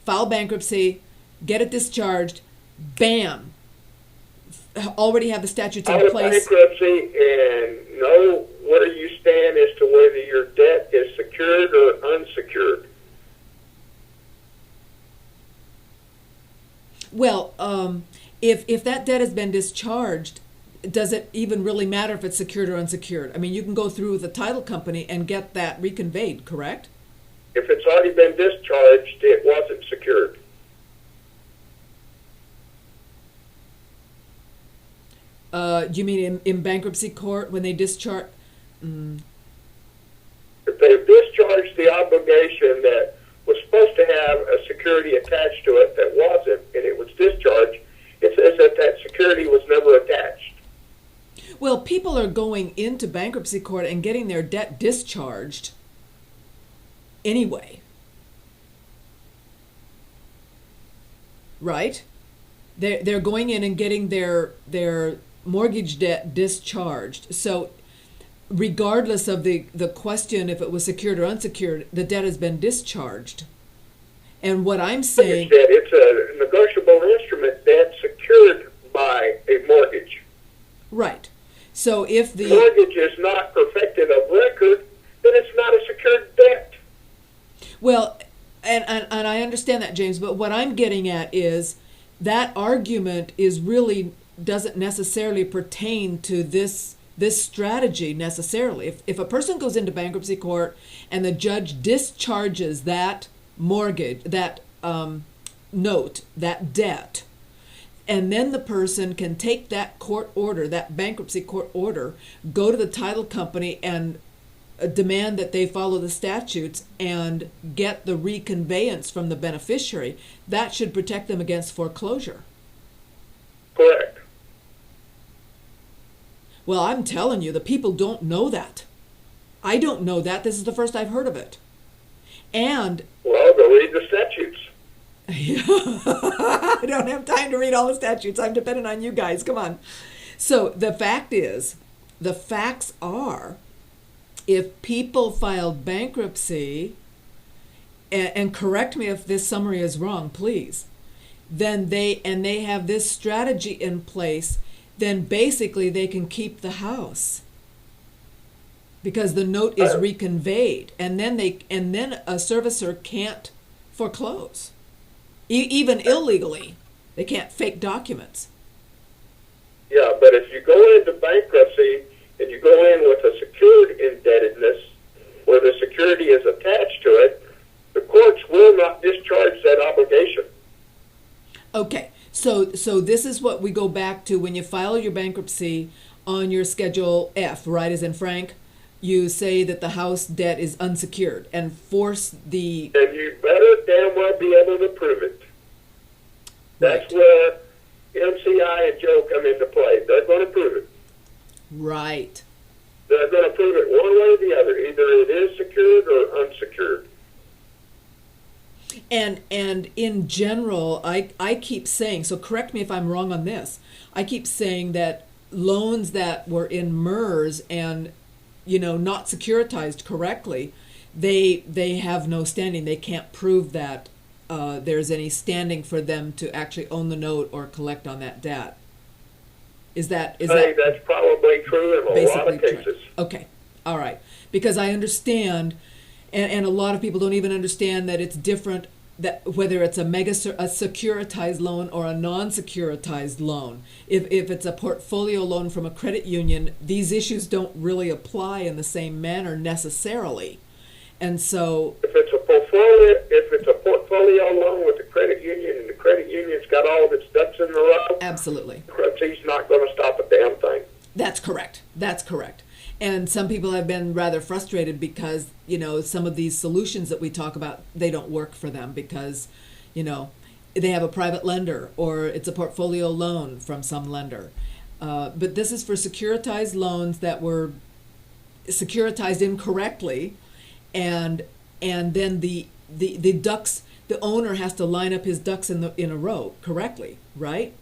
File bankruptcy, get it discharged, bam. Already have the statutes in place. Bankruptcy and know where you stand as to whether your debt is secured or unsecured. Well, if that debt has been discharged, does it even really matter if it's secured or unsecured? I mean, you can go through with the title company and get that reconveyed, correct? If it's already been discharged, it wasn't secured. You mean in bankruptcy court when they discharge? If they discharged the obligation that was supposed to have a security attached to it that wasn't, and it was discharged, it says that that security was never attached. Well, people are going into bankruptcy court and getting their debt discharged anyway. Right? They're going in and getting their mortgage debt discharged. So regardless of the question if it was secured or unsecured, the debt has been discharged. And what I'm saying... It's a negotiable instrument that's secured by a mortgage. Right. So if the mortgage is not perfected of record, then it's not a secured debt. Well, and I understand that, James, but what I'm getting at is that argument is really doesn't necessarily pertain to this strategy necessarily. If a person goes into bankruptcy court and the judge discharges that mortgage, that note, that debt, and then the person can take that court order, that bankruptcy court order, go to the title company and demand that they follow the statutes and get the reconveyance from the beneficiary, that should protect them against foreclosure. Correct. Well, I'm telling you, the people don't know that. I don't know that. This is the first I've heard of it. And... Well, go read the statutes. I don't have time to read all the statutes. I'm dependent on you guys. Come on. So the facts are, if people filed bankruptcy, and correct me if this summary is wrong, please, then they have this strategy in place, then basically they can keep the house because the note is reconveyed, and then a servicer can't foreclose, even illegally. They can't fake documents. Yeah, but if you go into bankruptcy and you go in with a secured indebtedness where the security is attached to it, the courts will not discharge that obligation. Okay, so this is what we go back to when you file your bankruptcy on your Schedule F, right, as in Frank, you say that the house debt is unsecured and force the... And you better damn well be able to prove it. Right. That's where MCI and Joe come into play. They're going to prove it. Right. They're going to prove it one way or the other. Either it is secured or unsecured. And in general, I keep saying, so correct me if I'm wrong on this, I keep saying that loans that were in MERS and, not securitized correctly, they have no standing. They can't prove that there's any standing for them to actually own the note or collect on that debt. Is that that's probably true in a lot of cases. True. Okay, all right. Because I understand, and a lot of people don't even understand that it's different, that whether it's a securitized loan or a non-securitized loan. If it's a portfolio loan from a credit union, these issues don't really apply in the same manner necessarily. And so if it's a portfolio loan with the credit union and the credit union's got all of its ducks in a row, absolutely, bankruptcy's not going to stop a damn thing. That's correct. And some people have been rather frustrated because, some of these solutions that we talk about, they don't work for them because, they have a private lender or it's a portfolio loan from some lender. But this is for securitized loans that were securitized incorrectly, and then the ducks, the owner has to line up his ducks in a row correctly, right,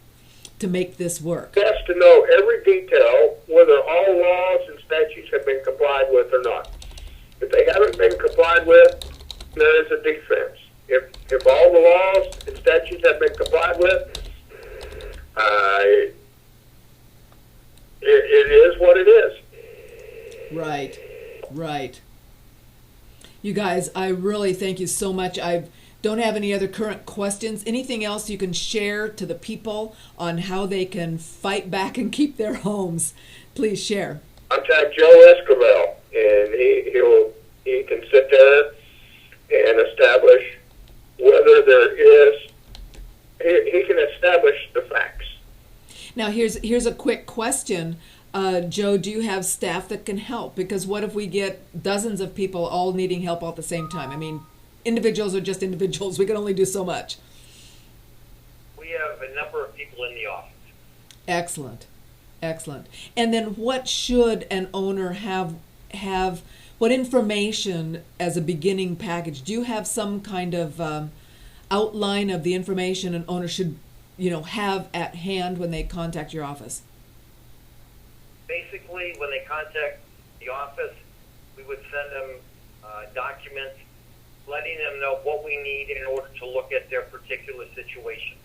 to make this work. He has to know every detail, whether all laws and statutes have been complied with or not. If they haven't been complied with, there is a defense. If all the laws and statutes have been complied with, it is what it is. Right. You guys, I really thank you so much. I don't have any other current questions. Anything else you can share to the people on how they can fight back and keep their homes? Please share. Contact Joe Escobar, and he can sit there and establish whether there is. He can establish the facts. Now, here's a quick question. Joe, do you have staff that can help? Because what if we get dozens of people all needing help all at the same time? I mean, individuals are just individuals. We can only do so much. We have a number of people in the office. Excellent. Excellent. And then what should an owner have what information as a beginning package? Do you have some kind of outline of the information an owner should, have at hand when they contact your office? Basically, when they contact the office, we would send them documents letting them know what we need in order to look at their particular situation.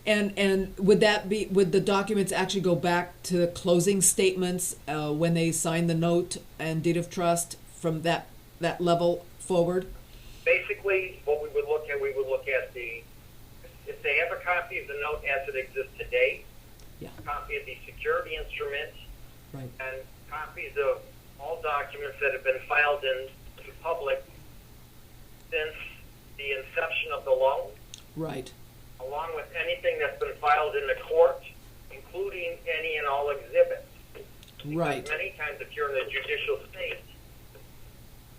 And would the documents actually go back to closing statements when they sign the note and deed of trust from that level forward? Basically, what we would look at if they have a copy of the note as it exists today, yeah, a copy of the security instruments, right, and copies of all documents that have been filed into public since the inception of the loan, right, along with anything that's been filed in the court, including any and all exhibits. Right. Because many times, if you're in the judicial state,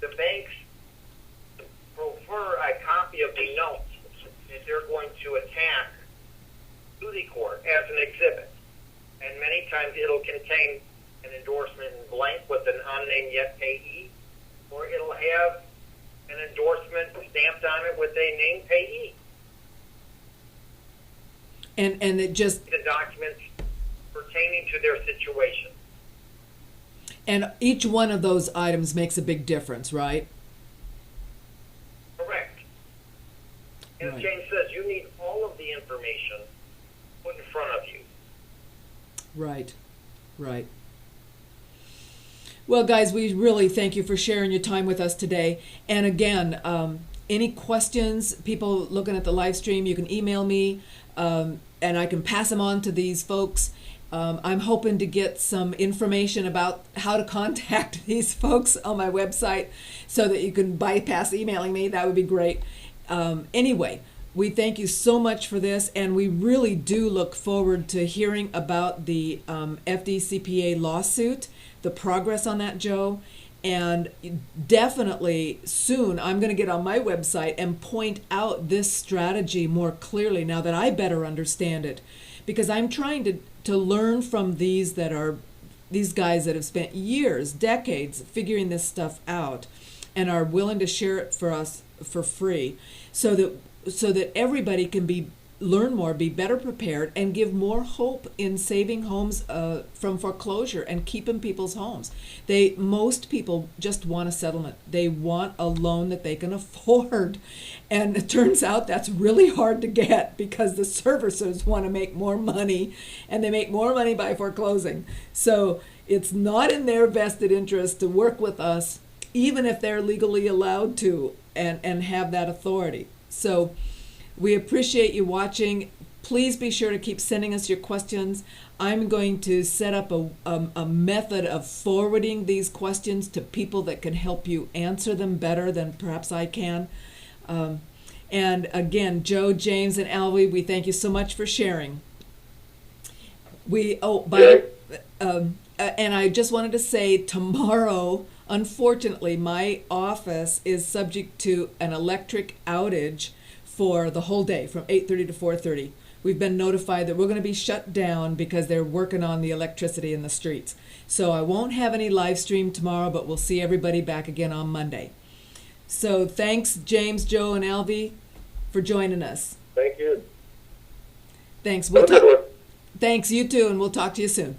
the banks prefer a copy of the note that they're going to attack to the court as an exhibit. And many times it'll contain an endorsement in blank with an unnamed yet payee, or it'll have an endorsement stamped on it with a named payee. And it just... The documents pertaining to their situation. And each one of those items makes a big difference, right? Correct. And Right. James says you need all of the information put in front of you. Right, right. Well, guys, we really thank you for sharing your time with us today. And again, any questions, people looking at the live stream, you can email me, and I can pass them on to these folks. I'm hoping to get some information about how to contact these folks on my website so that you can bypass emailing me. That would be great. Anyway, we thank you so much for this, and we really do look forward to hearing about the FDCPA lawsuit, the progress on that, Joe. And definitely soon I'm going to get on my website and point out this strategy more clearly now that I better understand it, because I'm trying to learn from these guys that have spent years, decades figuring this stuff out and are willing to share it for us for free, so that everybody can learn more, be better prepared, and give more hope in saving homes from foreclosure and keeping people's homes. Most people just want a settlement. They want a loan that they can afford. And it turns out that's really hard to get because the servicers want to make more money, and they make more money by foreclosing. So it's not in their vested interest to work with us, even if they're legally allowed to and have that authority. So we appreciate you watching. Please be sure to keep sending us your questions. I'm going to set up a method of forwarding these questions to people that can help you answer them better than perhaps I can. And again, Joe, James, and Alvie, we thank you so much for sharing. And I just wanted to say, tomorrow, unfortunately, my office is subject to an electric outage for the whole day from 8:30 to 4:30. We've been notified that we're going to be shut down because they're working on the electricity in the streets. So I won't have any live stream tomorrow, but we'll see everybody back again on Monday. So thanks, James, Joe, and Alvie, for joining us. Thank you. Thanks. Have a good one. Thanks, you too, and we'll talk to you soon.